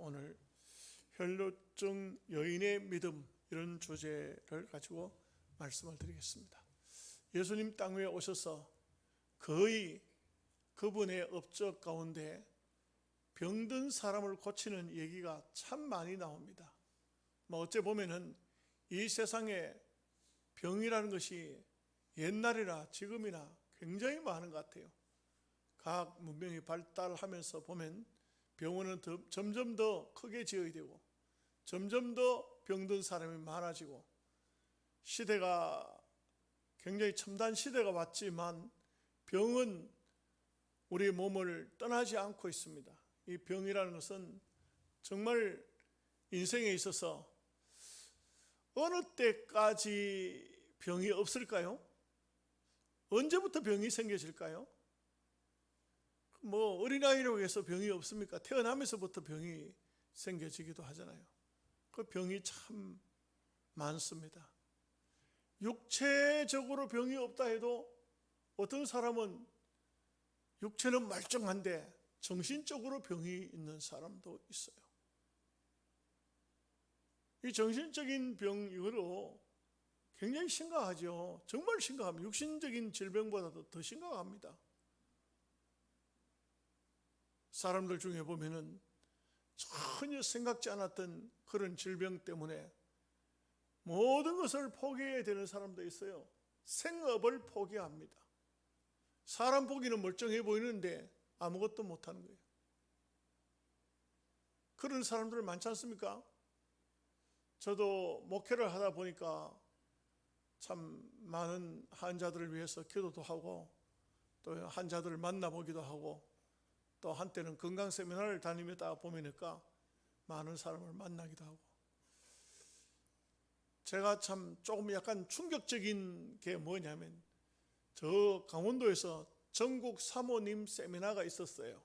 오늘 혈루증 여인의 믿음, 이런 주제를 가지고 말씀을 드리겠습니다. 예수님 땅 위에 오셔서 거의 그분의 업적 가운데 병든 사람을 고치는 얘기가 참 많이 나옵니다. 어째 보면은 이 세상에 병이라는 것이 옛날이나 지금이나 굉장히 많은 것 같아요. 과학 문명이 발달하면서 보면 병원은 점점 더 크게 지어야 되고 점점 더 병든 사람이 많아지고, 시대가 굉장히 첨단 시대가 왔지만 병은 우리 몸을 떠나지 않고 있습니다. 이 병이라는 것은 정말 인생에 있어서 어느 때까지 병이 없을까요? 언제부터 병이 생겨질까요? 어린아이라고 해서 병이 없습니까? 태어나면서부터 병이 생겨지기도 하잖아요. 그 병이 참 많습니다. 육체적으로 병이 없다 해도 어떤 사람은 육체는 멀쩡한데 정신적으로 병이 있는 사람도 있어요. 이 정신적인 병, 이거로 굉장히 심각하죠. 정말 심각합니다. 육신적인 질병보다도 더 심각합니다. 사람들 중에 보면은 전혀 생각지 않았던 그런 질병 때문에 모든 것을 포기해야 되는 사람도 있어요. 생업을 포기합니다. 사람 보기는 멀쩡해 보이는데 아무것도 못하는 거예요. 그런 사람들 많지 않습니까? 저도 목회를 하다 보니까 참 많은 환자들을 위해서 기도도 하고 또 환자들을 만나보기도 하고, 또 한때는 건강 세미나를 다니면서 보니까 많은 사람을 만나기도 하고, 제가 참 조금 약간 충격적인 게 뭐냐면, 저 강원도에서 전국 사모님 세미나가 있었어요.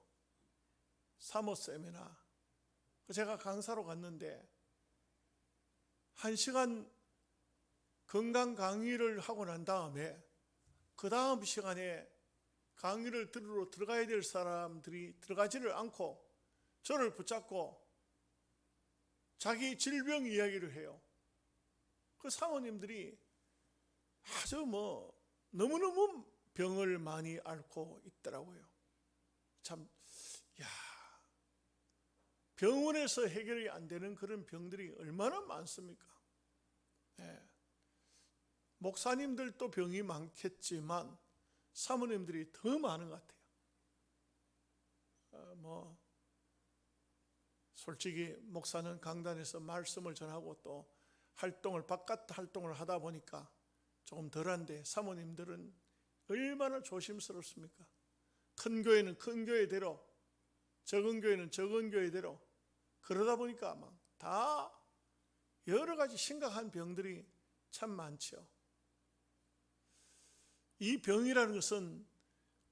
사모 세미나. 제가 강사로 갔는데 1시간 건강 강의를 하고 난 다음에 그 다음 시간에 강의를 들으러 들어가야 될 사람들이 들어가지를 않고 저를 붙잡고 자기 질병 이야기를 해요. 그 사모님들이 아주 너무너무 병을 많이 앓고 있더라고요. 참, 병원에서 해결이 안 되는 그런 병들이 얼마나 많습니까? 네. 목사님들도 병이 많겠지만 사모님들이 더 많은 것 같아요. 솔직히 목사는 강단에서 말씀을 전하고 또 바깥 활동을 하다 보니까 조금 덜한데, 사모님들은 얼마나 조심스럽습니까? 큰 교회는 큰 교회대로, 적은 교회는 적은 교회대로, 그러다 보니까 다 여러 가지 심각한 병들이 참 많죠. 이 병이라는 것은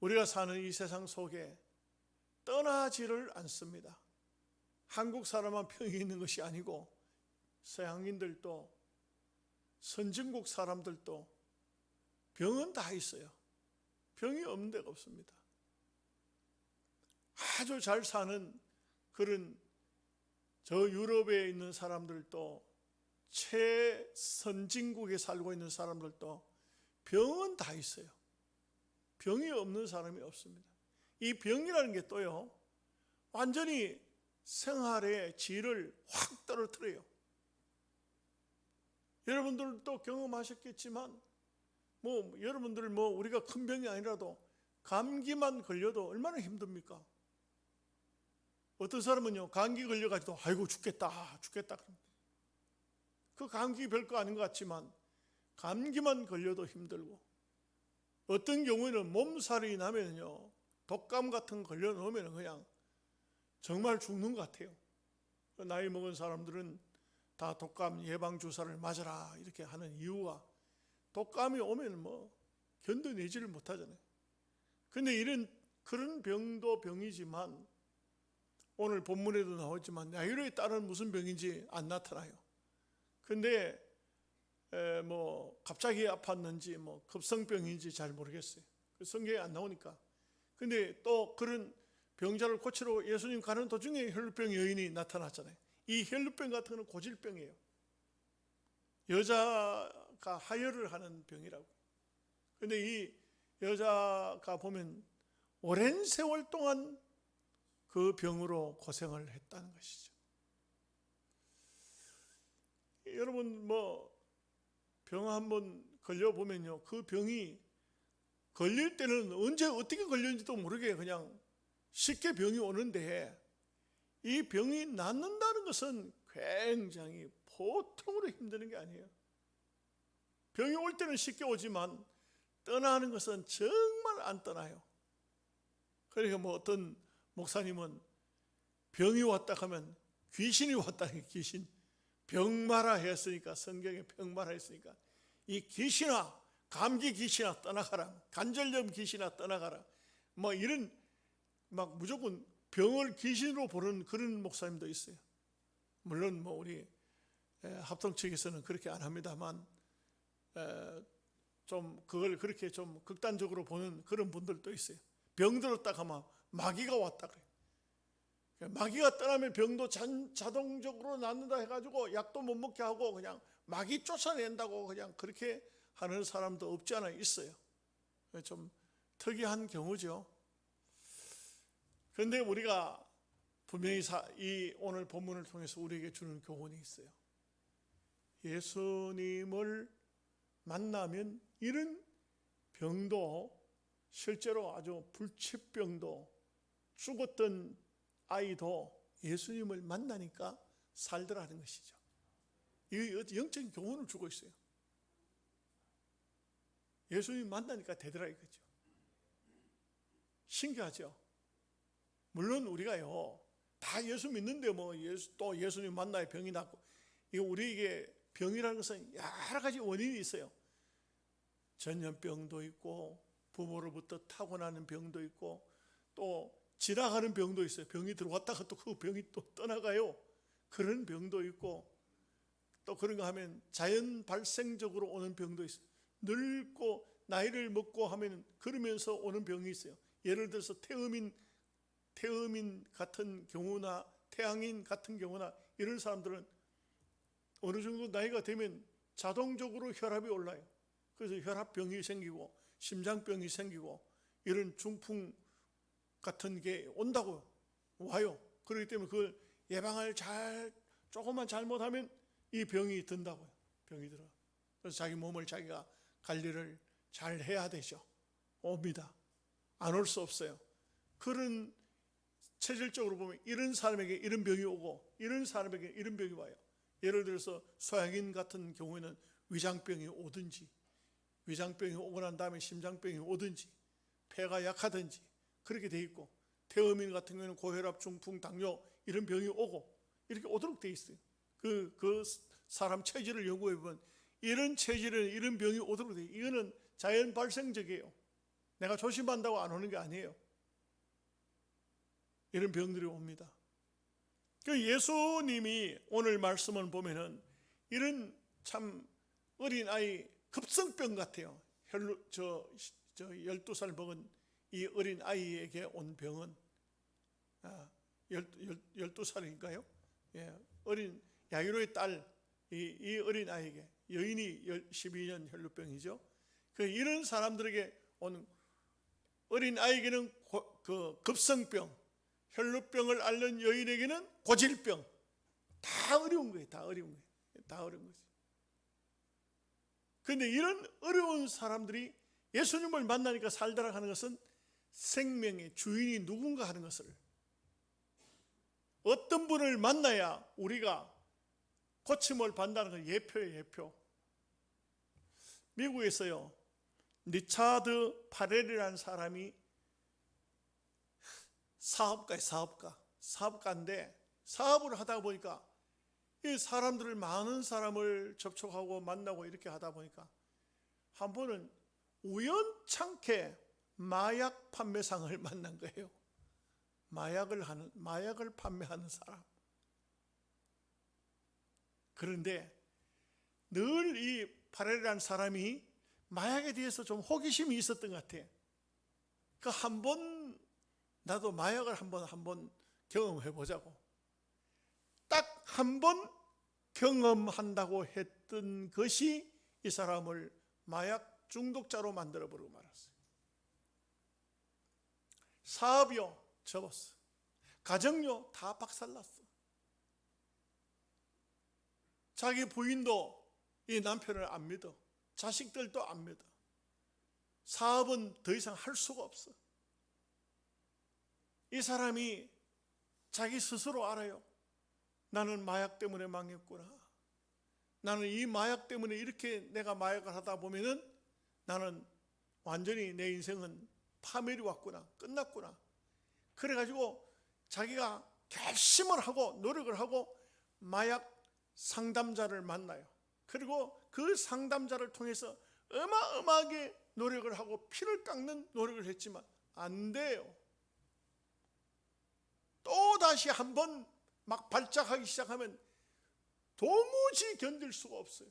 우리가 사는 이 세상 속에 떠나지를 않습니다. 한국 사람만 병이 있는 것이 아니고 서양인들도 선진국 사람들도 병은 다 있어요. 병이 없는 데가 없습니다. 아주 잘 사는 그런 저 유럽에 있는 사람들도, 최선진국에 살고 있는 사람들도 병은 다 있어요. 병이 없는 사람이 없습니다. 이 병이라는 게 또요, 완전히 생활의 질을 확 떨어뜨려요. 여러분들도 경험하셨겠지만 여러분들 우리가 큰 병이 아니라도 감기만 걸려도 얼마나 힘듭니까? 어떤 사람은요, 감기 걸려가지고 아이고 죽겠다 그럽니다. 그 감기 별거 아닌 것 같지만 감기만 걸려도 힘들고, 어떤 경우에는 몸살이 나면요, 독감 같은 거 걸려 놓으면 그냥 정말 죽는 것 같아요. 나이 먹은 사람들은 다 독감 예방 주사를 맞아라 이렇게 하는 이유가, 독감이 오면 견뎌내지를 못하잖아요. 근데 그런 병도 병이지만, 오늘 본문에도 나오지만 나이로에 따른 무슨 병인지 안 나타나요. 근데 갑자기 아팠는지 급성병인지 잘 모르겠어요. 그 성경에 안 나오니까. 근데 또 그런 병자를 고치러 예수님 가는 도중에 혈루병 여인이 나타났잖아요. 이 혈루병 같은 건 고질병이에요. 여자가 하혈을 하는 병이라고. 그런데 이 여자가 보면 오랜 세월 동안 그 병으로 고생을 했다는 것이죠. 여러분 병 한번 걸려보면요, 그 병이 걸릴 때는 언제 어떻게 걸렸는지도 모르게 그냥 쉽게 병이 오는데, 이 병이 낫는다는 것은 굉장히 보통으로 힘드는 게 아니에요. 병이 올 때는 쉽게 오지만 떠나는 것은 정말 안 떠나요. 그러니까 어떤 목사님은 병이 왔다 하면 귀신이 왔다, 귀신. 병마라 했으니까, 성경에 병마라 했으니까 이 귀신아, 감기 귀신아 떠나가라, 관절염 귀신아 떠나가라, 이런 무조건 병을 귀신으로 보는 그런 목사님도 있어요. 물론 우리 합동 측에서는 그렇게 안 합니다만, 좀 그걸 그렇게 좀 극단적으로 보는 그런 분들도 있어요. 병 들었다 하면 마귀가 왔다 그래요. 마귀가 떠나면 병도 자동적으로 낫는다 해가지고 약도 못 먹게 하고 그냥 마귀 쫓아낸다고 그냥 그렇게 하는 사람도 없지 않아 있어요. 좀 특이한 경우죠. 그런데 우리가 분명히 이 오늘 본문을 통해서 우리에게 주는 교훈이 있어요. 예수님을 만나면 이런 병도, 실제로 아주 불치병도, 죽었던 아이도 예수님을 만나니까 살더라는 것이죠. 이 영적인 교훈을 주고 있어요. 예수님 만나니까 되더라 이거죠. 신기하죠. 물론 우리가요 다 예수 믿는데 또 예수님 만나야 병이 낫고, 이거 우리에게 병이라는 것은 여러 가지 원인이 있어요. 전염병도 있고, 부모로부터 타고나는 병도 있고, 또 지나가는 병도 있어요. 병이 들어왔다가 또 그 병이 또 떠나가요. 그런 병도 있고, 또 그런가 하면 자연 발생적으로 오는 병도 있어요. 늙고 나이를 먹고 하면 그러면서 오는 병이 있어요. 예를 들어서 태음인 같은 경우나 태양인 같은 경우나, 이런 사람들은 어느 정도 나이가 되면 자동적으로 혈압이 올라요. 그래서 혈압병이 생기고 심장병이 생기고 이런 중풍 같은 게 온다고 와요. 그렇기 때문에 그걸 예방을 조금만 잘못하면 이 병이 든다고요. 병이 들어. 그래서 자기 몸을 자기가 관리를 잘 해야 되죠. 옵니다. 안 올 수 없어요. 그런 체질적으로 보면 이런 사람에게 이런 병이 오고, 이런 사람에게 이런 병이 와요. 예를 들어서 소양인 같은 경우에는 위장병이 오든지, 위장병이 오고 난 다음에 심장병이 오든지, 폐가 약하든지 그렇게 돼 있고, 태음인 같은 경우는 고혈압, 중풍, 당뇨 이런 병이 오고 이렇게 오도록 돼 있어요. 그 사람 체질을 연구해 보면 이런 체질은 이런 병이 오도록 돼 있어요. 이거는 자연 발생적이에요. 내가 조심한다고 안 오는 게 아니에요. 이런 병들이 옵니다. 그 예수님이 오늘 말씀을 보면은 이런 참 어린아이, 급성병 같아요. 12살 먹은 이 어린아이에게 온 병은 12살인가요? 어린 야이로의 딸, 이 어린아이에게, 여인이 12년 혈루병이죠. 이런 사람들에게 온 어린아이에게는 그 급성병, 혈루병을 앓는 여인에게는 고질병, 다 어려운 거예요. 다 어려운 거지. 그런데 이런 어려운 사람들이 예수님을 만나니까 살더라 하는 것은 생명의 주인이 누군가 하는 것을, 어떤 분을 만나야 우리가 고침을 받는다는 건 예표예요, 예표. 미국에서요, 리차드 파렐이라는 사람이 사업가인데, 사업을 하다 보니까 이 사람들을, 많은 사람을 접촉하고 만나고 이렇게 하다 보니까 한 번은 우연찮게 마약 판매상을 만난 거예요. 마약을 판매하는 사람. 그런데 늘 이 파렐이라는 사람이 마약에 대해서 좀 호기심이 있었던 것 같아요. 한 번 나도 마약을 한번 경험해 보자고. 딱 한 번 경험한다고 했던 것이 이 사람을 마약 중독자로 만들어버리고 말았어요. 사업이요 접었어. 가정요 다 박살났어. 자기 부인도 이 남편을 안 믿어. 자식들도 안 믿어. 사업은 더 이상 할 수가 없어. 이 사람이 자기 스스로 알아요. 나는 마약 때문에 망했구나. 나는 이 마약 때문에 이렇게 내가 마약을 하다 보면은 나는 완전히 내 인생은 파멸이 왔구나. 끝났구나. 그래가지고 자기가 결심을 하고 노력을 하고 마약 상담자를 만나요. 그리고 그 상담자를 통해서 어마어마하게 노력을 하고 피를 깎는 노력을 했지만 안 돼요. 또 다시 한번 막 발작하기 시작하면 도무지 견딜 수가 없어요.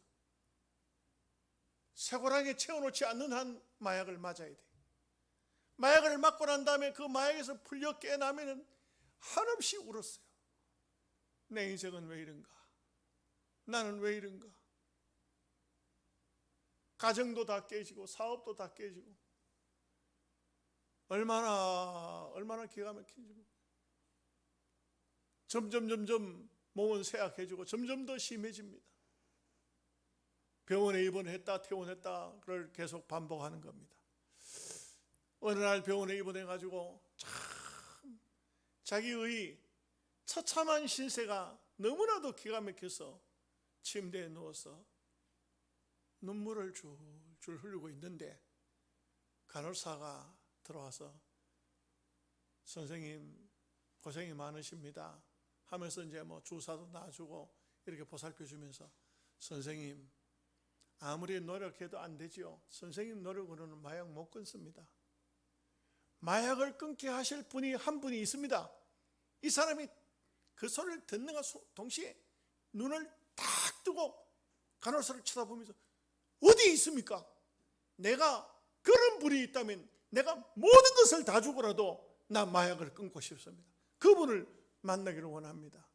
쇠고랑에 채워놓지 않는 한 마약을 맞아야 돼. 마약을 맞고 난 다음에 그 마약에서 풀려 깨나면 한없이 울었어요. 내 인생은 왜 이런가? 나는 왜 이런가? 가정도 다 깨지고 사업도 다 깨지고 얼마나 기가 막히지. 점점 몸은 쇠약해지고 점점 더 심해집니다. 병원에 입원했다 퇴원했다 그걸 계속 반복하는 겁니다. 어느 날 병원에 입원해가지고 참 자기의 처참한 신세가 너무나도 기가 막혀서 침대에 누워서 눈물을 줄줄 흘리고 있는데 간호사가 들어와서 선생님 고생이 많으십니다 하면서 이제 뭐 주사도 놔주고 이렇게 보살펴주면서 선생님 아무리 노력해도 안 되지요. 선생님 노력으로는 마약 못 끊습니다. 마약을 끊게 하실 분이 한 분이 있습니다. 이 사람이 그 소리를 듣는 것 동시에 눈을 딱 뜨고 간호사를 쳐다보면서 어디에 있습니까? 내가 그런 분이 있다면 내가 모든 것을 다 주고라도 나 마약을 끊고 싶습니다. 그분을 만나기를 원합니다.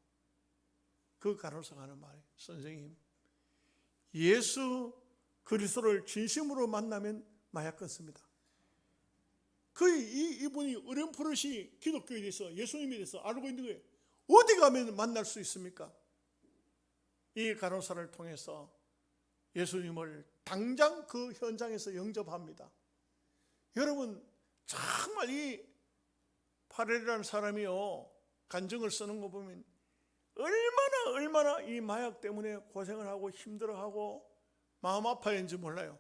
그 간호사가 하는 말이 선생님 예수 그리스도를 진심으로 만나면 마약 끊습니다. 이분이 어렴풋이 기독교에 대해서 예수님에 대해서 알고 있는 거예요. 어디 가면 만날 수 있습니까? 이 간호사를 통해서 예수님을 당장 그 현장에서 영접합니다. 여러분 정말 이 파렐이라는 사람이요 간증을 쓰는 거 보면 얼마나 이 마약 때문에 고생을 하고 힘들어하고 마음 아파했는지 몰라요.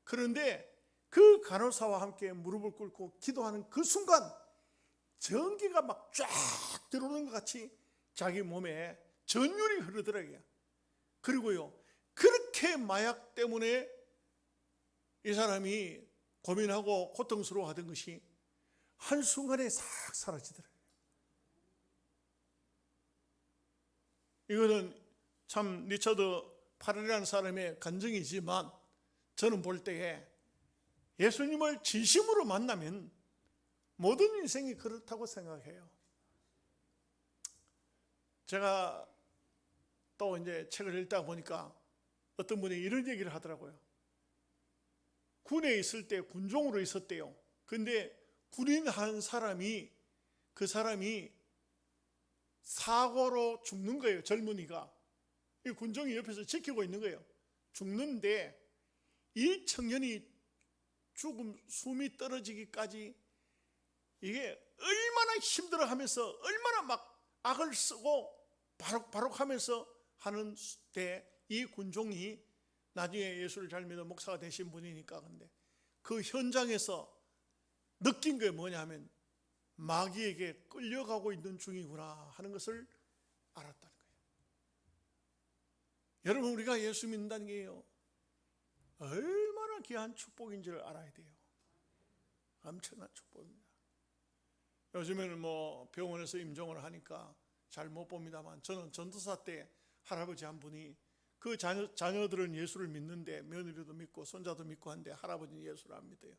그런데 그 간호사와 함께 무릎을 꿇고 기도하는 그 순간 전기가 막 쫙 들어오는 것 같이 자기 몸에 전율이 흐르더라고요. 그리고요 그렇게 마약 때문에 이 사람이 고민하고 고통스러워하던 것이 한순간에 싹 사라지더라고요. 이거는 참 리처드 파렐이라는 사람의 간증이지만 저는 볼 때에 예수님을 진심으로 만나면 모든 인생이 그렇다고 생각해요. 제가 또 이제 책을 읽다 보니까 어떤 분이 이런 얘기를 하더라고요. 군에 있을 때 군종으로 있었대요. 근데 군인 한 사람이 그 사람이 사고로 죽는 거예요. 젊은이가. 이 군종이 옆에서 지키고 있는 거예요. 죽는데 이 청년이 숨이 떨어지기까지 이게 얼마나 힘들어하면서 얼마나 막 악을 쓰고 바록하면서 하는 때 이 군종이 나중에 예수를 잘 믿어 목사가 되신 분이니까 근데 그 현장에서 느낀 게 뭐냐면 마귀에게 끌려가고 있는 중이구나 하는 것을 알았다는 거예요. 여러분 우리가 예수 믿는다는 게요 얼마나 귀한 축복인 줄 알아야 돼요. 엄청난 축복입니다. 요즘에는 뭐 병원에서 임종을 하니까 잘 못 봅니다만 저는 전도사 때 할아버지 한 분이 그 자녀들은 예수를 믿는데 며느리도 믿고 손자도 믿고 한데 할아버지는 예수를 안 믿어요.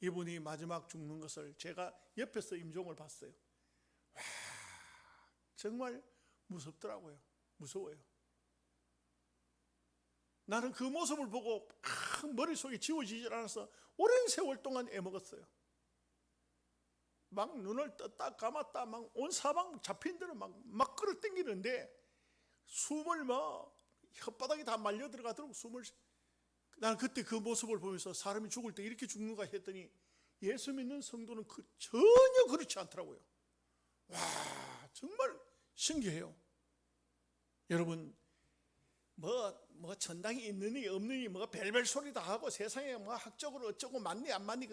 이분이 마지막 죽는 것을 제가 옆에서 임종을 봤어요. 와, 정말 무섭더라고요. 무서워요. 나는 그 모습을 보고 머릿속에 지워지질 않아서 오랜 세월 동안 애먹었어요. 막 눈을 떴다 감았다 막 온 사방 잡힌 대로 막 끌어당기는데 숨을 막 혓바닥이 다 말려 들어가도록 숨을. 나는 그때 그 모습을 보면서 사람이 죽을 때 이렇게 죽는가 했더니 예수 믿는 성도는 전혀 그렇지 않더라고요. 와, 정말 신기해요. 여러분, 뭐 천당이 있느니 없느니 뭐 별별 소리 다 하고 세상에 뭐 학적으로 어쩌고 맞니 안 맞니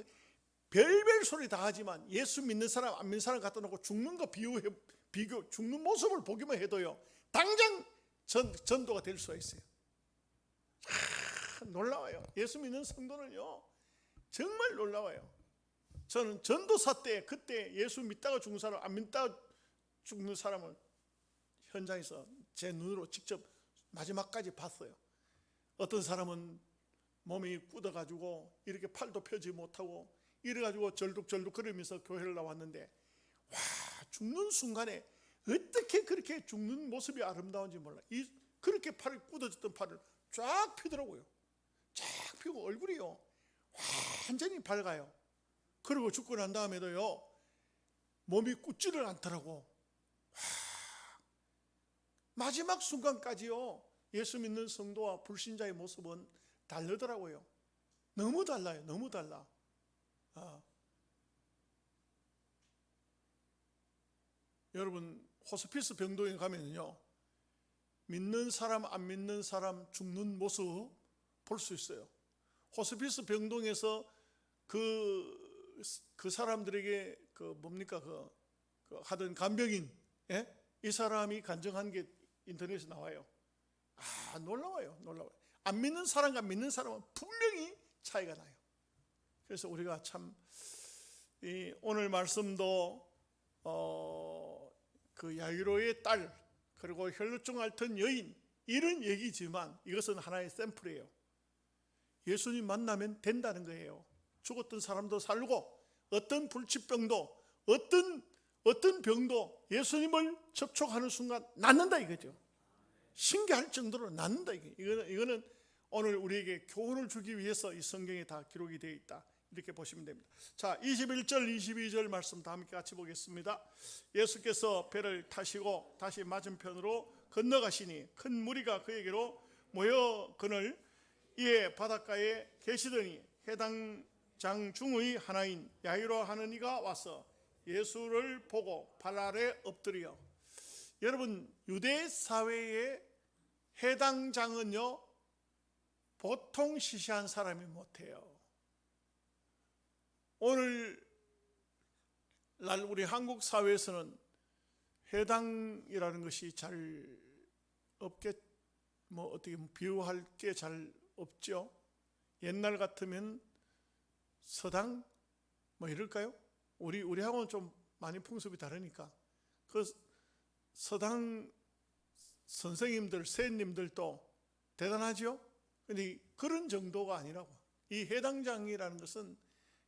별별 소리 다 하지만 예수 믿는 사람 안 믿는 사람 갖다 놓고 죽는 거 비교 죽는 모습을 보기만 해도요 당장 전도가 될 수가 있어요. 놀라워요. 예수 믿는 성도는요 정말 놀라워요. 저는 전도사 때 그때 예수 믿다가 죽는 사람 안 믿다가 죽는 사람을 현장에서 제 눈으로 직접 마지막까지 봤어요. 어떤 사람은 몸이 굳어가지고 이렇게 팔도 펴지 못하고 이래가지고 절룩절룩 거리면서 교회를 나왔는데 와, 죽는 순간에 어떻게 그렇게 죽는 모습이 아름다운지 몰라. 그렇게 팔이 굳어졌던 팔을 쫙 펴더라고요. 쫙 펴고 얼굴이요 완전히 밝아요. 그리고 죽고 난 다음에도요 몸이 굳지를 않더라고. 와, 마지막 순간까지요 예수 믿는 성도와 불신자의 모습은 다르더라고요. 너무 달라요. 너무 달라. 여러분 호스피스 병동에 가면요 믿는 사람 안 믿는 사람 죽는 모습 볼 수 있어요. 호스피스 병동에서 그 사람들에게 그 하던 간병인 이 사람이 간증한 게 인터넷에 나와요. 놀라워요. 안 믿는 사람과 믿는 사람은 분명히 차이가 나요. 그래서 우리가 참 오늘 말씀도 그 야이로의 딸 그리고 혈루증 앓던 여인 이런 얘기지만 이것은 하나의 샘플이에요. 예수님 만나면 된다는 거예요. 죽었던 사람도 살고 어떤 불치병도 어떤 병도 예수님을 접촉하는 순간 낫는다 이거죠. 신기할 정도로 낫는다 이거는 오늘 우리에게 교훈을 주기 위해서 이 성경에 다 기록이 되어 있다 이렇게 보시면 됩니다. 자, 21절 22절 말씀 다 함께 같이 보겠습니다. 예수께서 배를 타시고 다시 맞은편으로 건너가시니 큰 무리가 그에게로 모여 그늘 이에 바닷가에 계시더니 해당장 중의 하나인 야이로 하는 이가 와서 예수를 보고 발 아래 엎드려. 여러분 유대 사회의 해당장은요 보통 시시한 사람이 못해요. 오늘날 우리 한국 사회에서는 해당이라는 것이 잘 없게 어떻게 비유할 게 잘 없죠. 옛날 같으면 서당 이럴까요? 우리하고는 좀 많이 풍습이 다르니까 그 서당 선생님들 선생님들도 대단하죠. 근데 그런 정도가 아니라고. 이 해당장이라는 것은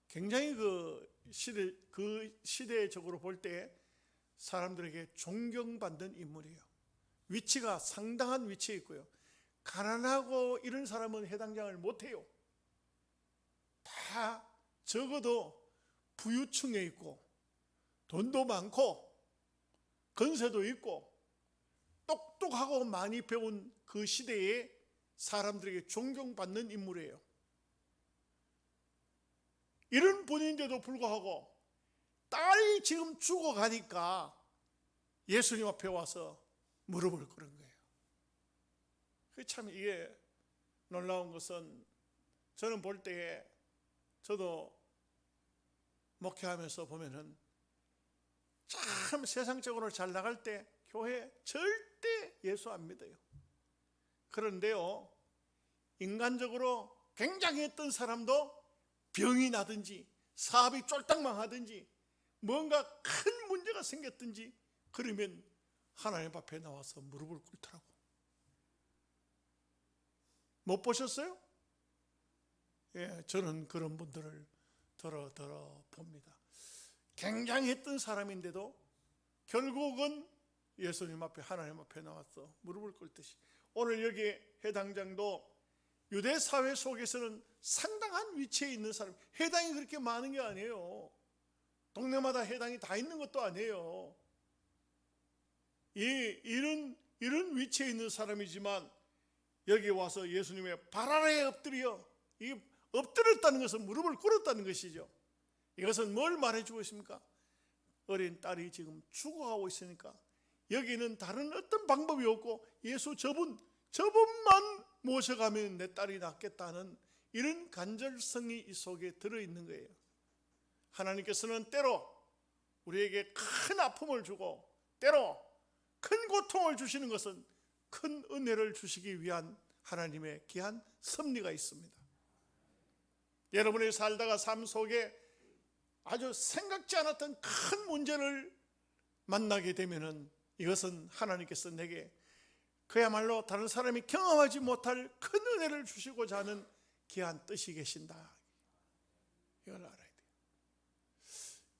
굉장히 그 시대적으로 볼 때 사람들에게 존경받는 인물이에요. 위치가 상당한 위치에 있고요. 가난하고 이런 사람은 해당장을 못해요. 다 적어도 부유층에 있고 돈도 많고 건세도 있고 똑똑하고 많이 배운 그 시대에 사람들에게 존경받는 인물이에요. 이런 분인데도 불구하고 딸이 지금 죽어가니까 예수님 앞에 와서 무릎을 꿇은 거예요. 참 이게 놀라운 것은 저는 볼 때에 저도 목회하면서 보면은 참 세상적으로 잘 나갈 때 교회 절대 예수 안 믿어요. 그런데요 인간적으로 굉장했던 사람도 병이 나든지 사업이 쫄딱망하든지 뭔가 큰 문제가 생겼든지 그러면 하나님 앞에 나와서 무릎을 꿇더라고. 못 보셨어요? 예, 저는 그런 분들을 봅니다. 굉장했던 사람인데도 결국은 예수님 앞에, 하나님 앞에 나와서 무릎을 꿇듯이, 오늘 여기 해당장도 유대 사회 속에서는 상당한 위치에 있는 사람, 해당이 그렇게 많은 게 아니에요. 동네마다 해당이 다 있는 것도 아니에요. 이런 위치에 있는 사람이지만 여기 와서 예수님의 발 아래에 엎드려, 이 엎드렸다는 것은 무릎을 꿇었다는 것이죠. 이것은 뭘 말해주고 있습니까? 어린 딸이 지금 죽어가고 있으니까 여기는 다른 어떤 방법이 없고 예수 저분만 모셔가면 내 딸이 낫겠다는 이런 간절성이 이 속에 들어있는 거예요. 하나님께서는 때로 우리에게 큰 아픔을 주고 때로 큰 고통을 주시는 것은 큰 은혜를 주시기 위한 하나님의 귀한 섭리가 있습니다. 여러분이 살다가 삶 속에 아주 생각지 않았던 큰 문제를 만나게 되면은 이것은 하나님께서 내게 그야말로 다른 사람이 경험하지 못할 큰 은혜를 주시고자 하는 귀한 뜻이 계신다. 이걸 알아야 돼요.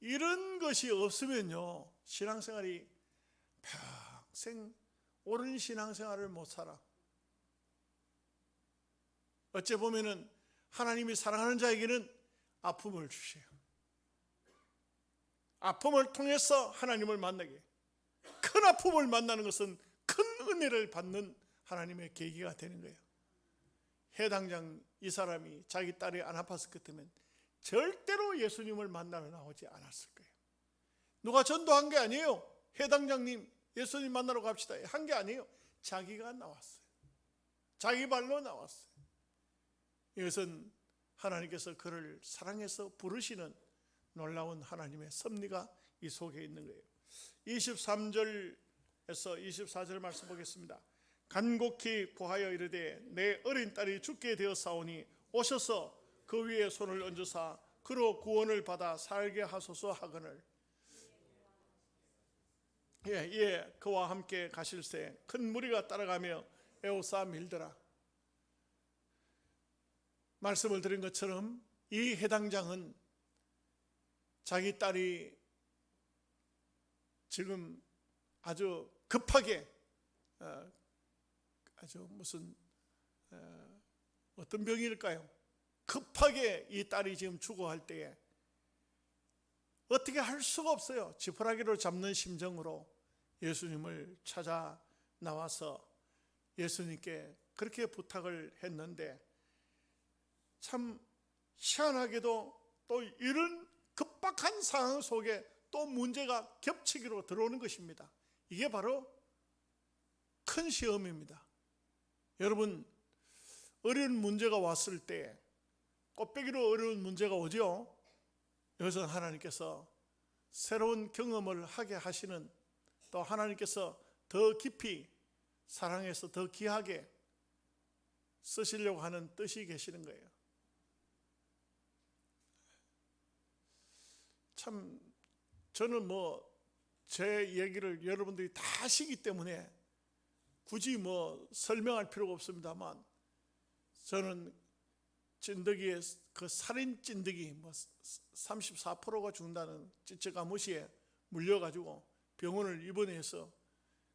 이런 것이 없으면요, 신앙생활이 평생 옳은 신앙생활을 못 살아. 어째 보면은 하나님이 사랑하는 자에게는 아픔을 주셔요. 아픔을 통해서 하나님을 만나게, 큰 아픔을 만나는 것은 큰 은혜를 받는 하나님의 계기가 되는 거예요. 해당장 이 사람이 자기 딸이 안 아팠을 것 같으면 절대로 예수님을 만나러 나오지 않았을 거예요. 누가 전도한 게 아니에요. 해당장님 예수님 만나러 갑시다 한 게 아니에요. 자기가 나왔어요. 자기 발로 나왔어요. 이것은 하나님께서 그를 사랑해서 부르시는 놀라운 하나님의 섭리가 이 속에 있는 거예요. 23절에서 24절 말씀 보겠습니다. 간곡히 고하여 이르되 내 어린 딸이 죽게 되었사오니 오셔서 그 위에 손을 얹으사 그로 구원을 받아 살게 하소서 하거늘. 그와 함께 가실새 큰 무리가 따라가며 에워싸 밀더라. 말씀을 드린 것처럼 이 해당장은 자기 딸이 지금 아주 급하게 아주 무슨 어떤 병일까요? 급하게 이 딸이 지금 죽어갈 때에 어떻게 할 수가 없어요. 지푸라기로 잡는 심정으로 예수님을 찾아 나와서 예수님께 그렇게 부탁을 했는데, 참 희한하게도 또 이런 급박한 상황 속에 또 문제가 겹치기로 들어오는 것입니다. 이게 바로 큰 시험입니다. 여러분, 어려운 문제가 왔을 때 곱빼기로 어려운 문제가 오죠. 이것은 하나님께서 새로운 경험을 하게 하시는, 또 하나님께서 더 깊이 사랑해서 더 귀하게 쓰시려고 하는 뜻이 계시는 거예요. 참 저는 제 얘기를 여러분들이 다 아시기 때문에 굳이 설명할 필요가 없습니다만, 저는 찐득이의 그 살인 찐득이 34%가 죽는다는 찌찌가무시에 물려가지고 병원을 입원해서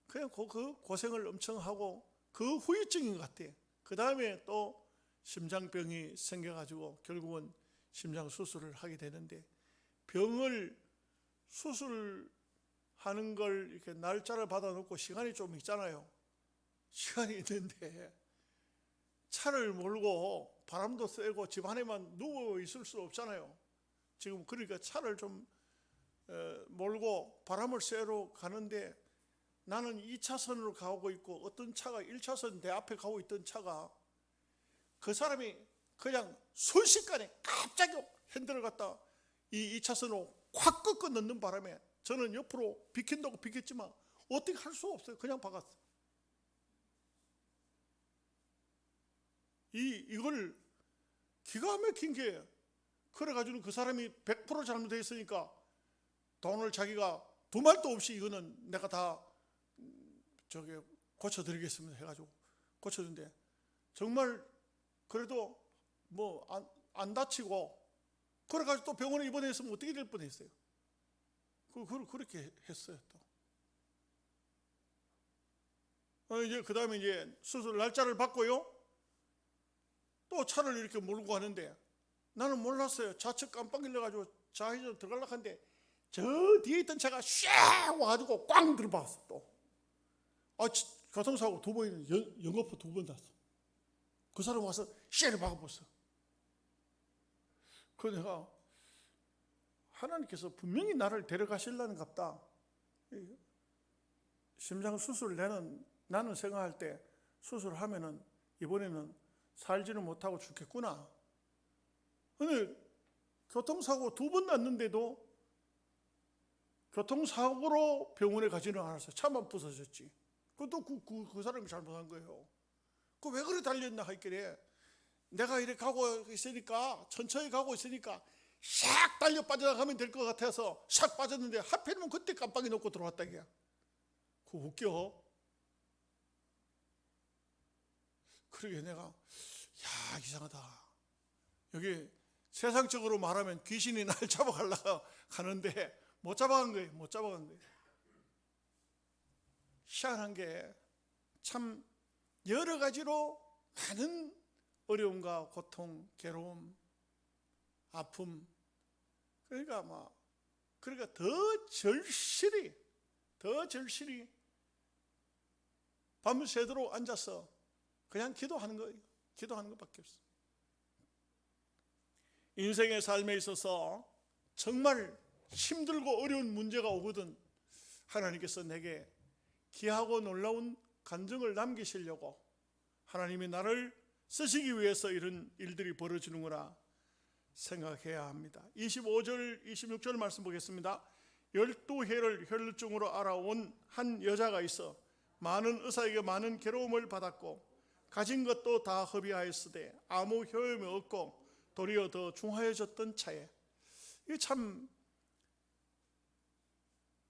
그냥 그 고생을 엄청 하고 그 후유증인 것 같아요. 그 다음에 또 심장병이 생겨가지고 결국은 심장 수술을 하게 되는데, 병을 수술하는 걸 이렇게 날짜를 받아놓고 시간이 좀 있잖아요. 시간이 있는데 차를 몰고 바람도 쐬고 집 안에만 누워 있을 수 없잖아요. 지금 그러니까 차를 좀 몰고 바람을 쐬러 가는데, 나는 2차선으로 가고 있고 어떤 차가 1차선 내 앞에 가고 있던 차가 그 사람이 그냥 순식간에 갑자기 핸들을 갖다 이 2차선으로 확 꺾어 넣는 바람에 저는 옆으로 비킨다고 비켰지만 어떻게 할 수 없어요. 그냥 박았어요. 이걸 기가 막힌 게, 그래가지고 그 사람이 100% 잘못했으니까 돈을 자기가 두 말도 없이 이거는 내가 다 고쳐드리겠습니다 해가지고 고쳐준대. 정말 그래도 안 다치고 그래가지고 또 병원에 입원했으면 어떻게 될 뻔했어요. 그렇게 했어요. 또 이제 그 다음에 이제 수술 날짜를 받고요, 또 차를 이렇게 몰고 가는데 나는 몰랐어요. 좌측 깜빡 열려가지고 좌회전 들어가려고 하는데 저 뒤에 있던 차가 쫙 와가지고 꽝 들어봤어. 또 교통사고 2번이는 연거푸 2번 났어. 그 사람 와서 쉐를 박아봤어. 그래서 내가 하나님께서 분명히 나를 데려가시려는 갑다. 심장 수술 나는 생각할 때 수술하면은 이번에는 살지는 못하고 죽겠구나. 근데 교통사고 2번 났는데도 교통사고로 병원에 가지는 않았어요. 차만 부서졌지. 그것도 그 사람이 잘못한 거예요. 그 왜 그래 달렸나 했길래 내가 이렇게 가고 있으니까, 천천히 가고 있으니까 샥 달려 빠져나가면 될 것 같아서 샥 빠졌는데 하필이면 그때 깜빡이 놓고 들어왔다 이게. 그거 웃겨. 그러게 내가 야, 이상하다. 여기 세상적으로 말하면 귀신이 날 잡아가려고 가는데 못 잡아간 거예요. 못 잡아간 거예요. 희한한 게 참 여러 가지로 많은 어려움과 고통, 괴로움, 아픔, 그러니까 더 절실히 밤새도록 앉아서 그냥 기도하는 거예요. 기도하는 것밖에 없어요. 인생의 삶에 있어서 정말 힘들고 어려운 문제가 오거든 하나님께서 내게 귀하고 놀라운 간증을 남기시려고 하나님이 나를 쓰시기 위해서 이런 일들이 벌어지는구나 생각해야 합니다. 25절 26절 말씀 보겠습니다. 12해를 혈루증으로 알아온 한 여자가 있어 많은 의사에게 많은 괴로움을 받았고 가진 것도 다 허비하였으되 아무 효험이 없고 도리어 더 중하여졌던 차에, 이게 참,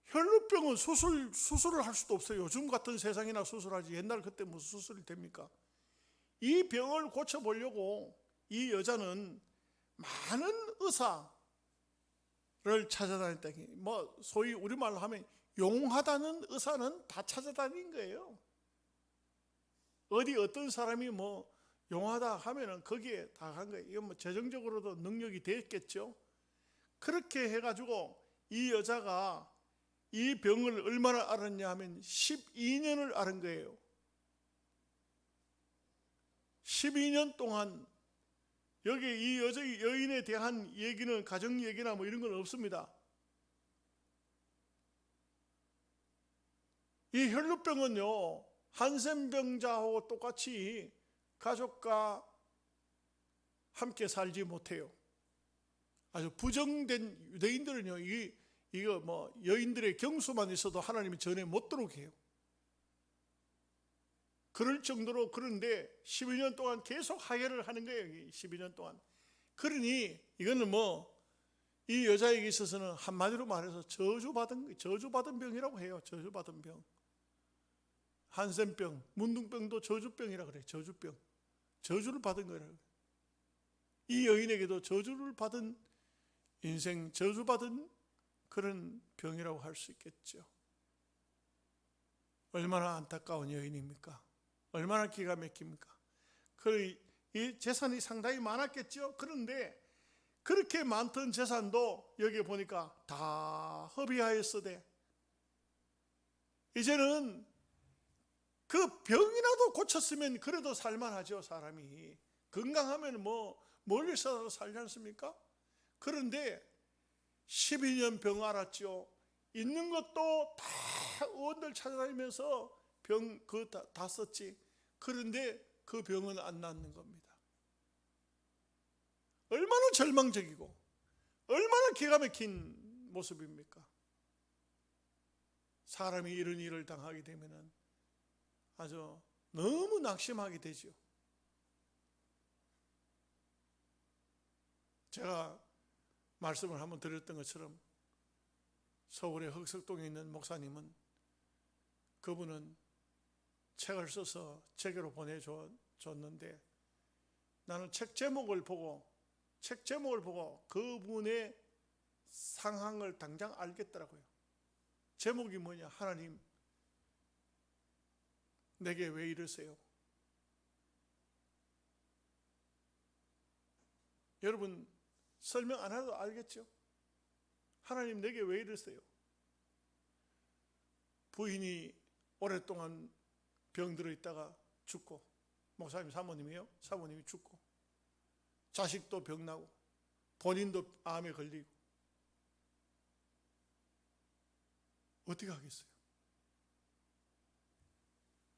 혈루병은 수술을 할 수도 없어요. 요즘 같은 세상이나 수술하지 옛날 그때 무슨 수술이 됩니까? 이 병을 고쳐보려고 이 여자는 많은 의사를 찾아다녔다. 소위 우리말로 하면 용하다는 의사는 다 찾아다닌 거예요. 어떤 사람이 용하다 하면은 거기에 다 간 거예요. 이건 재정적으로도 능력이 됐겠죠. 그렇게 해가지고 이 여자가 이 병을 얼마나 앓았냐 하면 12년을 앓은 거예요. 12년 동안 여기 이 여인에 대한 얘기는, 가정 얘기나 이런 건 없습니다. 이 혈루병은요, 한센병자하고 똑같이 가족과 함께 살지 못해요. 아주 부정된 유대인들은요, 이거 여인들의 경수만 있어도 하나님이 전에 못 들어오게 해요. 그럴 정도로. 그런데 12년 동안 계속 하혈을 하는 거예요. 12년 동안. 그러니 이거는 이 여자에게 있어서는 한마디로 말해서 저주받은 병이라고 해요. 저주받은 병. 한센병, 문둥병도 저주병이라 그래요. 저주병. 저주를 받은 거라고요. 이 여인에게도 저주를 받은 인생, 저주받은 그런 병이라고 할 수 있겠죠. 얼마나 안타까운 여인입니까? 얼마나 기가 막힙니까? 이 재산이 상당히 많았겠죠. 그런데 그렇게 많던 재산도 여기 보니까 다 허비하였으되, 이제는 그 병이라도 고쳤으면 그래도 살만하죠. 사람이 건강하면 멀리서 살지 않습니까? 그런데 12년 병 앓았죠. 있는 것도 다 의원들 찾아다니면서 병 다 썼지. 그런데 그 병은 안 낫는 겁니다. 얼마나 절망적이고 얼마나 기가 막힌 모습입니까? 사람이 이런 일을 당하게 되면은 아주 너무 낙심하게 되죠. 제가 말씀을 한번 드렸던 것처럼 서울의 흑석동에 있는 목사님은, 그분은 책을 써서 제게로 보내줬는데 나는 책 제목을 보고 책 제목을 보고 그분의 상황을 당장 알겠더라고요. 제목이 뭐냐? 하나님, 내게 왜 이러세요? 여러분 설명 안 해도 알겠죠? 하나님, 내게 왜 이러세요? 부인이 오랫동안 병들어 있다가 죽고, 목사님 사모님이요? 사모님이 죽고, 자식도 병나고, 본인도 암에 걸리고, 어떻게 하겠어요?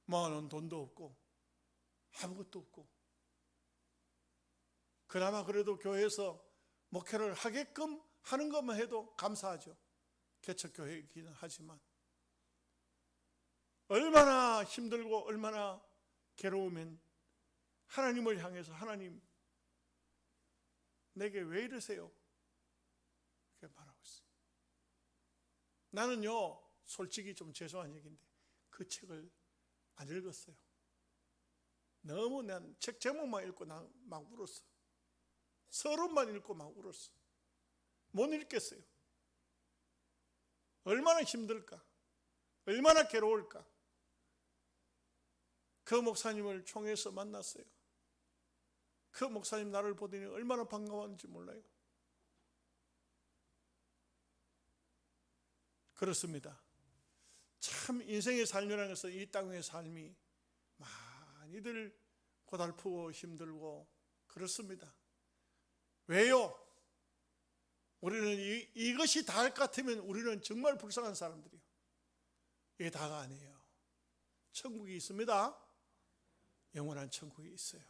모아놓은 돈도 없고 아무것도 없고, 그나마 그래도 교회에서 목회를 하게끔 하는 것만 해도 감사하죠. 개척교회이기는 하지만 얼마나 힘들고 얼마나 괴로우면 하나님을 향해서 하나님, 내게 왜 이러세요? 이렇게 말하고 있어요. 나는요, 솔직히 좀 죄송한 얘기인데 그 책을 안 읽었어요. 너무 난 책 제목만 읽고 막 울었어. 서론만 읽고 막 울었어. 못 읽겠어요. 얼마나 힘들까? 얼마나 괴로울까? 그 목사님을 총회에서 만났어요. 그 목사님 나를 보더니 얼마나 반가웠는지 몰라요. 그렇습니다. 참 인생의 삶이라는 것은 이 땅의 삶이 많이들 고달프고 힘들고 그렇습니다. 왜요? 우리는 이것이 다할 것 같으면 우리는 정말 불쌍한 사람들이에요. 이게 다가 아니에요. 천국이 있습니다. 영원한 천국이 있어요.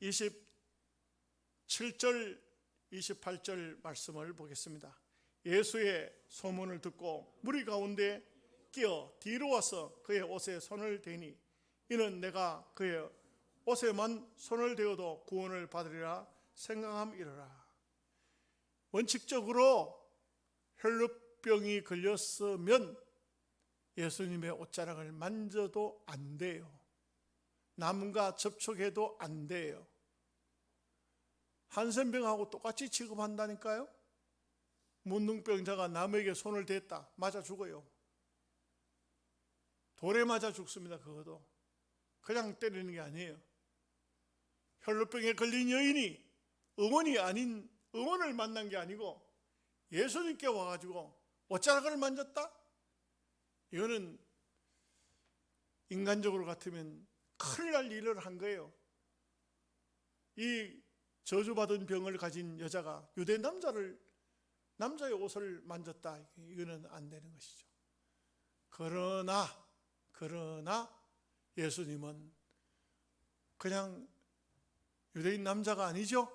27절 28절 말씀을 보겠습니다. 예수의 소문을 듣고 무리 가운데 끼어 뒤로 와서 그의 옷에 손을 대니 이는 내가 그의 옷에만 손을 대어도 구원을 받으리라 생각함이러라. 원칙적으로 혈루병이 걸렸으면 예수님의 옷자락을 만져도 안 돼요. 남과 접촉해도 안 돼요. 한센병하고 똑같이 취급한다니까요. 문둥병자가 남에게 손을 댔다, 맞아 죽어요. 돌에 맞아 죽습니다. 그것도 그냥 때리는 게 아니에요. 혈루병에 걸린 여인이 의원이 아닌 의원을 만난 게 아니고 예수님께 와가지고 옷자락을 만졌다? 이거는 인간적으로 같으면 큰일 날 일을 한 거예요. 이 저주받은 병을 가진 여자가 유대 남자의 옷을 만졌다, 이거는 안 되는 것이죠. 그러나 예수님은 그냥 유대인 남자가 아니죠.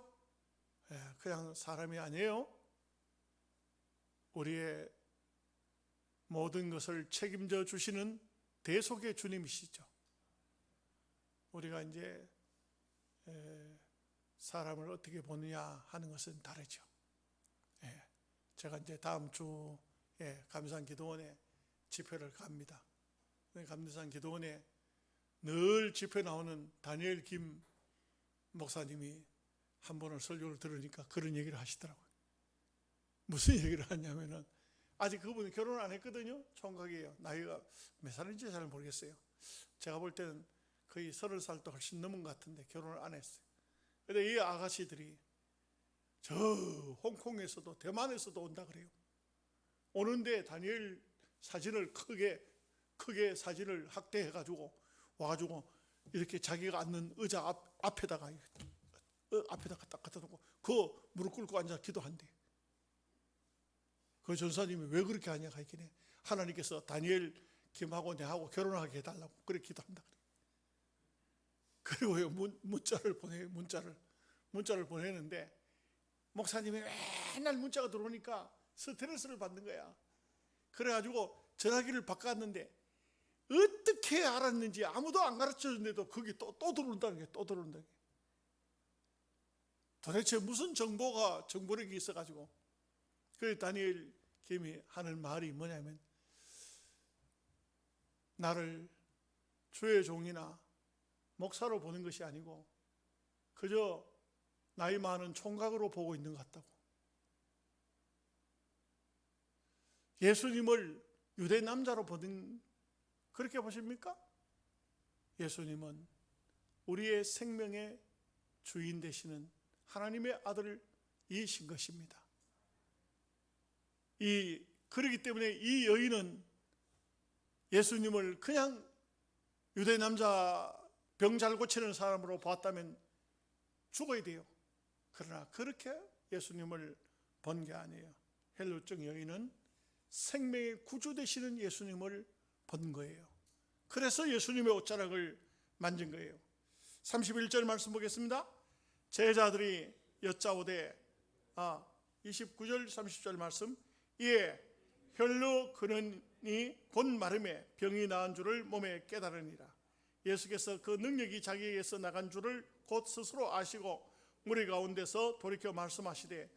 그냥 사람이 아니에요. 우리의 모든 것을 책임져 주시는 대속의 주님이시죠. 우리가 이제 사람을 어떻게 보느냐 하는 것은 다르죠. 제가 이제 다음 주에 감산 기도원에 집회를 갑니다. 감산 기도원에 늘 집회 나오는 다니엘 김 목사님이 한 번을 설교를 들으니까 그런 얘기를 하시더라고요. 무슨 얘기를 하냐면은, 아직 그분이 결혼을 안 했거든요. 총각이에요. 나이가 몇 살인지 잘 모르겠어요. 제가 볼 때는 거의 30살도 훨씬 넘은 것 같은데 결혼을 안 했어요. 그런데 이 아가씨들이 저 홍콩에서도 대만에서도 온다 그래요. 오는데 다니엘 사진을 크게 사진을 확대해가지고 와가지고 이렇게 자기가 앉는 의자 앞에다가 딱 갖다 놓고 그 무릎 꿇고 앉아 기도한대. 그 전사님이 왜 그렇게 하냐가 있긴 해. 하나님께서 다니엘 김하고 내하고 결혼하게 해달라고 그렇게 기도한다 그래. 그리고 문자를 보내요. 문자를 보내는데 목사님이 맨날 문자가 들어오니까 스트레스를 받는 거야. 그래가지고 전화기를 바꿨는데 어떻게 알았는지 아무도 안 가르쳐줬는데도 그게 또 들어온다는 게 또 들어온다는 게. 도대체 무슨 정보력이 있어가지고. 그 다니엘 김이 하는 말이 뭐냐면, 나를 주의 종이나 목사로 보는 것이 아니고 그저 나이 많은 총각으로 보고 있는 것 같다고. 예수님을 유대 남자로 보는, 그렇게 보십니까? 예수님은 우리의 생명의 주인 되시는 하나님의 아들이신 것입니다. 그렇기 때문에 이 여인은 예수님을 그냥 유대 남자, 병 잘 고치는 사람으로 봤다면 죽어야 돼요. 그러나 그렇게 예수님을 본 게 아니에요. 헬루증 여인은 생명의 구주 되시는 예수님을 본 거예요. 그래서 예수님의 옷자락을 만진 거예요. 31절 말씀 보겠습니다. 제자들이 여짜오되, 29절 30절 말씀, 이에 혈로 그는이 곧 마름에 병이 나은 줄을 몸에 깨달으니라. 예수께서 그 능력이 자기에게서 나간 줄을 곧 스스로 아시고 무리 가운데서 돌이켜 말씀하시되,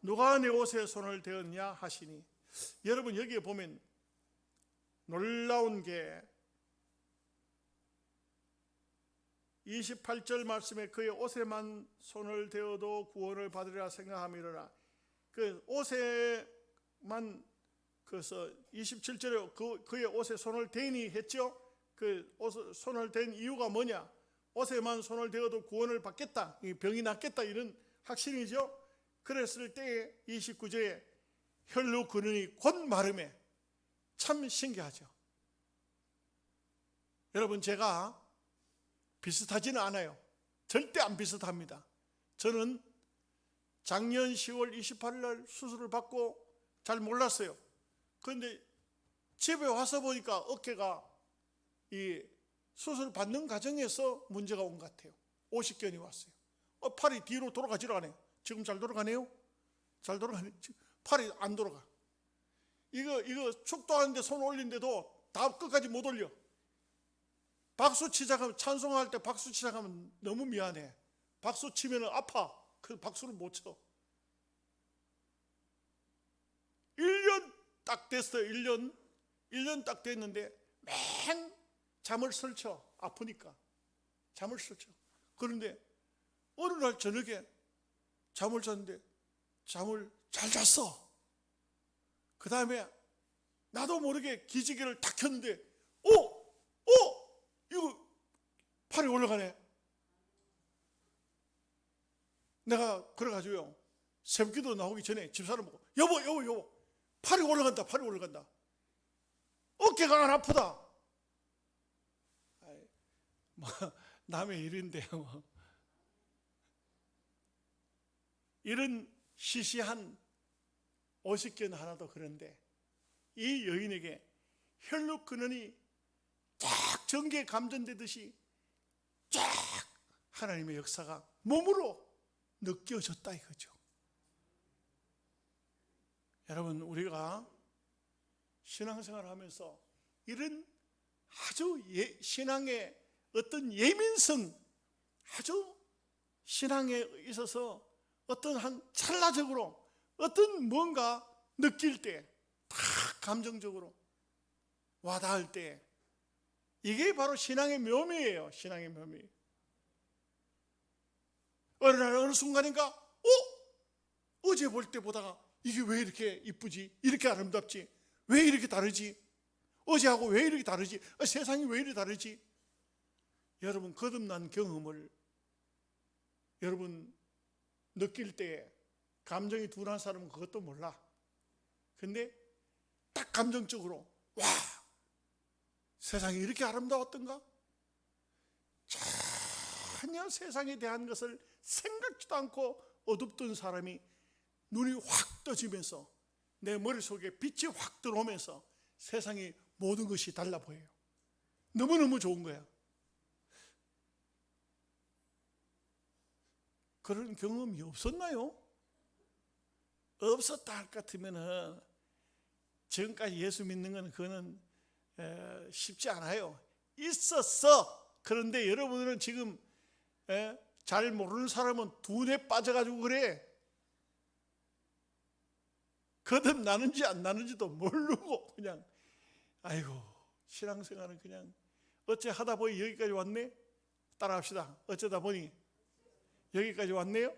누가 내 옷에 손을 대었냐 하시니. 여러분, 여기에 보면 놀라운 게 28절 말씀에 그의 옷에만 손을 대어도 구원을 받으리라 생각함이로라. 그 옷에만, 그래서 27절에 그의 옷에 손을 대니 했죠. 그 옷에 손을 댄 이유가 뭐냐? 옷에만 손을 대어도 구원을 받겠다, 병이 낫겠다, 이런 확신이죠. 그랬을 때에 29절에 혈로 그는이 곧 마름에. 참 신기하죠. 여러분, 제가 비슷하지는 않아요. 절대 안 비슷합니다. 저는 작년 10월 28일 날 수술을 받고 잘 몰랐어요. 그런데 집에 와서 보니까 어깨가 이 수술 받는 과정에서 문제가 온 것 같아요. 오십견이 왔어요. 팔이 뒤로 돌아가질 않아요. 지금 잘 돌아가네요? 잘 돌아가네. 팔이 안 돌아가. 이거 축도하는데 손 올린데도 다 끝까지 못 올려. 박수 치자면, 찬송할 때 박수 치자면 너무 미안해. 박수 치면 아파. 그 박수를 못 쳐. 1년 딱 됐어요. 1년 딱 됐는데 맨 잠을 설쳐. 아프니까 잠을 설쳐. 그런데 어느 날 저녁에 잠을 잤는데 잠을 잘 잤어. 그 다음에 나도 모르게 기지개를 탁 켰는데 이거 팔이 올라가네. 내가 그래가지고요, 새벽기도 나오기 전에 집사람 보고, 여보 팔이 올라간다. 어깨가 안 아프다. 뭐 남의 일인데요. 이런 시시한 오십견 하나도 그런데 이 여인에게 혈로 근원이 쫙 전기에 감전되듯이 쫙 하나님의 역사가 몸으로 느껴졌다 이거죠. 여러분, 우리가 신앙생활을 하면서 이런 아주 신앙의 어떤 예민성, 아주 신앙에 있어서 어떤 한 찰나적으로 어떤 뭔가 느낄 때, 다 감정적으로 와닿을 때, 이게 바로 신앙의 묘미예요. 신앙의 묘미. 어느 날 어느 순간인가 어제 볼 때보다가 이게 왜 이렇게 이쁘지? 이렇게 아름답지? 왜 이렇게 다르지? 어제하고 왜 이렇게 다르지? 세상이 왜 이렇게 다르지? 여러분, 거듭난 경험을 여러분 느낄 때 감정이 둔한 사람은 그것도 몰라. 근데 딱 감정적으로, 와, 세상이 이렇게 아름다웠던가? 전혀 세상에 대한 것을 생각지도 않고 어둡던 사람이 눈이 확 떠지면서 내 머릿속에 빛이 확 들어오면서 세상의 모든 것이 달라 보여요. 너무너무 좋은 거야. 그런 경험이 없었나요? 없었다 할 것 같으면 지금까지 예수 믿는 건 그거는 쉽지 않아요. 있었어. 그런데 여러분들은 지금 잘 모르는 사람은 둔에 빠져가지고 그래. 거듭나는지 안 나는지도 모르고 그냥, 아이고, 신앙생활은 그냥 어째 하다 보니 여기까지 왔네? 따라합시다. 어쩌다 보니 여기까지 왔네요?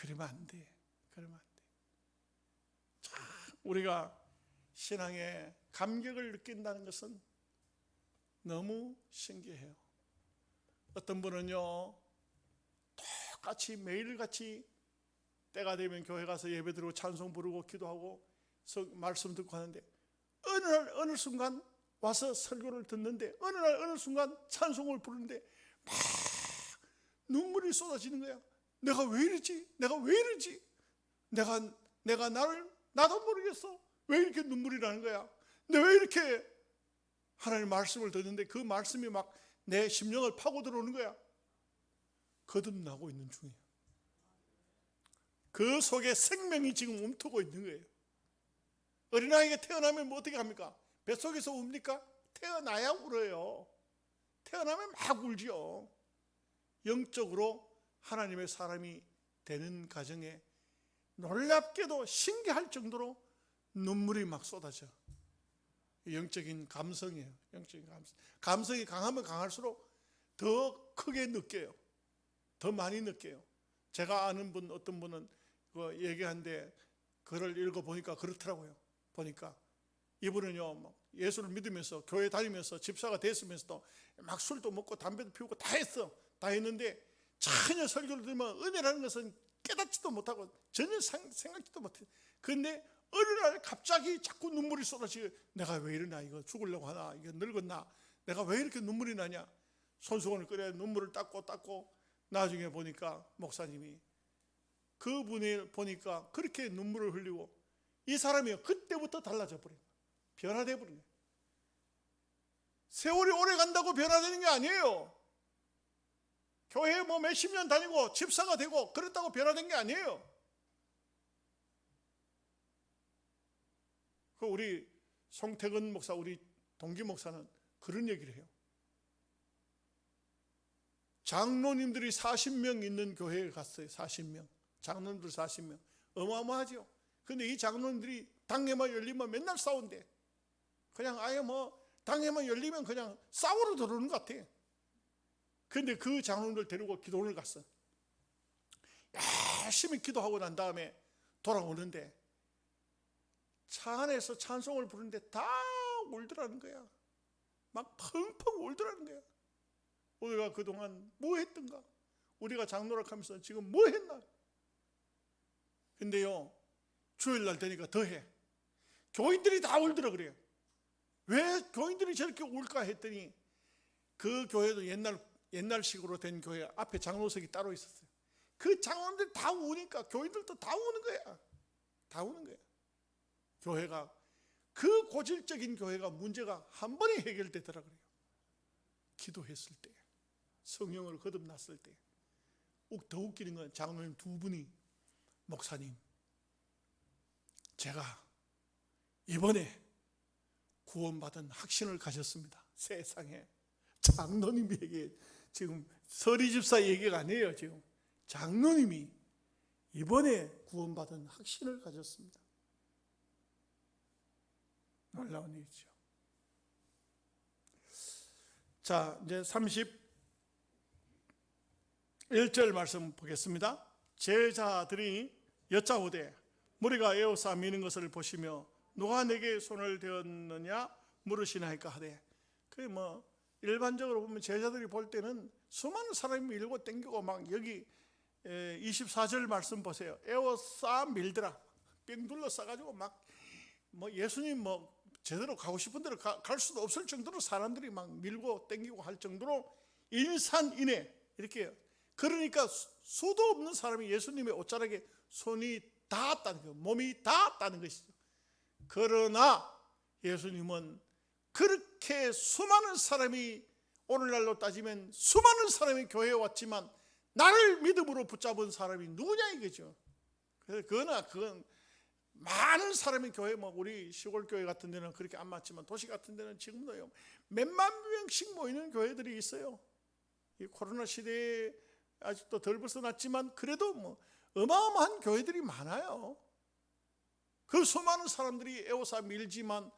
그러면 안 돼. 그러면 안 돼. 참 우리가 신앙의 감격을 느낀다는 것은 너무 신기해요. 어떤 분은요, 똑같이 매일같이 때가 되면 교회 가서 예배 드리고 찬송 부르고 기도하고 말씀 듣고 하는데 어느 날 어느 순간 와서 설교를 듣는데 어느 날 어느 순간 찬송을 부르는데 막 눈물이 쏟아지는 거야. 내가 왜 이러지? 내가 왜 이러지? 내가 나도 모르겠어. 왜 이렇게 눈물이 나는 거야? 근데 왜 이렇게 하나님의 말씀을 듣는데 그 말씀이 막 내 심령을 파고 들어오는 거야. 거듭나고 있는 중이야. 그 속에 생명이 지금 움트고 있는 거예요. 어린아이가 태어나면 뭐 어떻게 합니까? 뱃속에서 웁니까? 태어나야 울어요. 태어나면 막 울지요. 영적으로 하나님의 사람이 되는 과정에 놀랍게도 신기할 정도로 눈물이 막 쏟아져. 영적인 감성이에요. 영적인 감성. 감성이 강하면 강할수록 더 크게 느껴요. 더 많이 느껴요. 제가 아는 분, 어떤 분은 얘기하는데 글을 읽어보니까 그렇더라고요. 보니까 이분은요, 예수를 믿으면서 교회 다니면서 집사가 됐으면서도 막 술도 먹고 담배도 피우고 다 했어. 다 했는데 전혀 설교를 들으면 은혜라는 것은 깨닫지도 못하고 전혀 생각지도 못해. 그런데 어느 날 갑자기 자꾸 눈물이 쏟아지고 내가 왜 이러나, 이거 죽으려고 하나, 이거 늙었나, 내가 왜 이렇게 눈물이 나냐. 손수건을 꺼내 눈물을 닦고 나중에 보니까 목사님이 그분이 보니까 그렇게 눈물을 흘리고 이 사람이 그때부터 달라져 버린 거예요. 변화돼 버린 거예요. 세월이 오래 간다고 변화되는 게 아니에요. 교회에 뭐 몇십 년 다니고 집사가 되고 그랬다고 변화된 게 아니에요. 그 우리 송태근 목사, 우리 동기 목사는 그런 얘기를 해요. 장로님들이 40명 있는 교회에 갔어요. 40명. 장로님들 40명. 어마어마하죠. 근데 이 장로님들이 당회만 열리면 맨날 싸운대. 그냥 아예 뭐 당회만 열리면 그냥 싸우러 들어오는 것 같아. 근데 그 장로님들 데리고 기도원을 갔어. 열심히 기도하고 난 다음에 돌아오는데 차 안에서 찬송을 부르는데 다 울더라는 거야. 막 펑펑 울더라는 거야. 우리가 그동안 뭐 했던가? 우리가 장로락 하면서 지금 뭐 했나? 근데요, 주일날 되니까 더해. 교인들이 다 울더라 그래요. 왜 교인들이 저렇게 울까 했더니 그 교회도 옛날식으로 된 교회 앞에 장로석이 따로 있었어요. 그 장로들 다 우니까 교인들도 다 우는 거야. 다 우는 거야. 교회가, 그 고질적인 교회가 문제가 한 번에 해결되더라 그래요. 기도했을 때, 성령을 거듭났을 때. 더 웃기는 건 장로님 두 분이 목사님, 제가 이번에 구원받은 확신을 가졌습니다. 세상에. 장로님이 얘기해. 지금 서리집사 얘기가 아니에요. 지금 장로님이 이번에 구원받은 확신을 가졌습니다. 놀라운 일이죠. 자, 이제 31절 말씀 보겠습니다. 제자들이 여짜오되 무리가 에워싸 미는 것을 보시며 누가 내게 손을 대었느냐 물으시나이까 하되, 그 뭐 일반적으로 보면 제자들이 볼 때는 수많은 사람이 밀고 땡기고 막, 여기 24절 말씀 보세요. 에워싸 밀더라. 뺑 둘러 싸가지고 막 뭐 예수님 뭐 제대로 가고 싶은 데로 갈 수도 없을 정도로 사람들이 막 밀고 땡기고 할 정도로 인산인해 이렇게. 그러니까 수도 없는 사람이 예수님의 옷자락에 손이 닿았다는 거예요. 몸이 닿았다는 것이죠. 그러나 예수님은 그렇게 수많은 사람이, 오늘날로 따지면 수많은 사람이 교회에 왔지만 나를 믿음으로 붙잡은 사람이 누구냐 이거죠. 그래서 그건 많은 사람이 교회, 뭐 우리 시골 교회 같은 데는 그렇게 안 맞지만 도시 같은 데는 지금도요 몇만 명씩 모이는 교회들이 있어요. 이 코로나 시대에 아직도 덜 벗어났지만 그래도 뭐 어마어마한 교회들이 많아요. 그 수많은 사람들이 에워싸 밀지만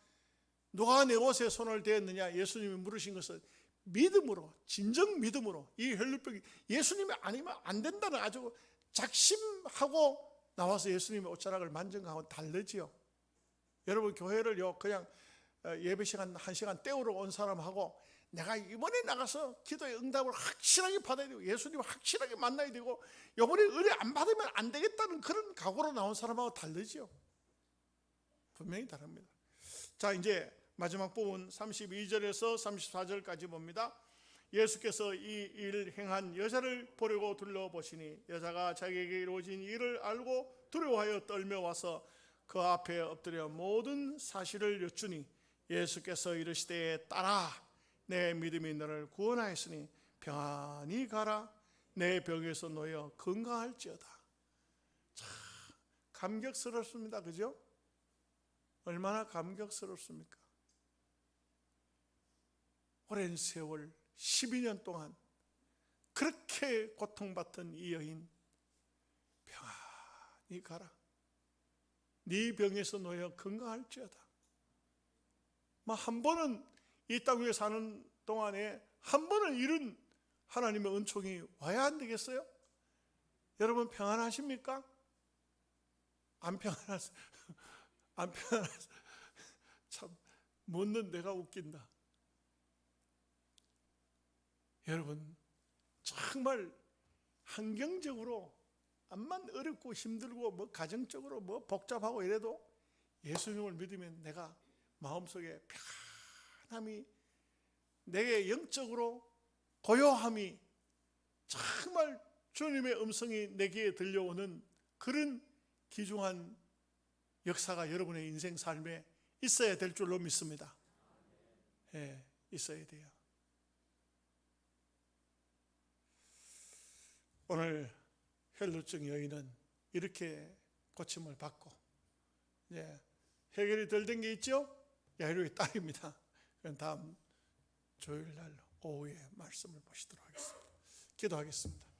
누가 내 옷에 손을 대었느냐 예수님이 물으신 것은 믿음으로, 진정 믿음으로, 이 혈루병이 예수님이 아니면 안 된다는 아주 작심하고 나와서 예수님의 옷자락을 만진 거하고 다르지요. 여러분 교회를요 그냥 예배 시간 1시간 때우러 온 사람하고 내가 이번에 나가서 기도의 응답을 확실하게 받아야 되고 예수님을 확실하게 만나야 되고 이번에 은혜 안 받으면 안 되겠다는 그런 각오로 나온 사람하고 다르지요. 분명히 다릅니다. 자, 이제 마지막 부분 32절에서 34절까지 봅니다. 예수께서 이 일을 행한 여자를 보려고 둘러보시니 여자가 자기에게 이루어진 일을 알고 두려워하여 떨며 와서 그 앞에 엎드려 모든 사실을 여쭈니 예수께서 이르시되 딸아 내 믿음이 너를 구원하였으니 평안히 가라 내 병에서 놓여 건강할지어다. 참 감격스럽습니다. 그죠? 얼마나 감격스럽습니까? 오랜 세월 12년 동안 그렇게 고통받던 이 여인 평안히 가라 네 병에서 놓여 건강할지어다. 한 번은 이 땅 위에 사는 동안에 한 번은 이런 하나님의 은총이 와야 안 되겠어요? 여러분 평안하십니까? 안 평안하세요? 안 평안하세요? 참 묻는 내가 웃긴다. 여러분 정말 환경적으로 암만 어렵고 힘들고 뭐 가정적으로 뭐 복잡하고 이래도 예수님을 믿으면 내가 마음속에 편함이 내게 영적으로 고요함이 정말 주님의 음성이 내게 들려오는 그런 귀중한 역사가 여러분의 인생 삶에 있어야 될 줄로 믿습니다. 예, 있어야 돼요. 오늘 혈루증 여인은 이렇게 고침을 받고 이제 해결이 덜 된 게 있죠? 야이로의 딸입니다. 그럼 다음 주일날 오후에 말씀을 보시도록 하겠습니다. 기도하겠습니다.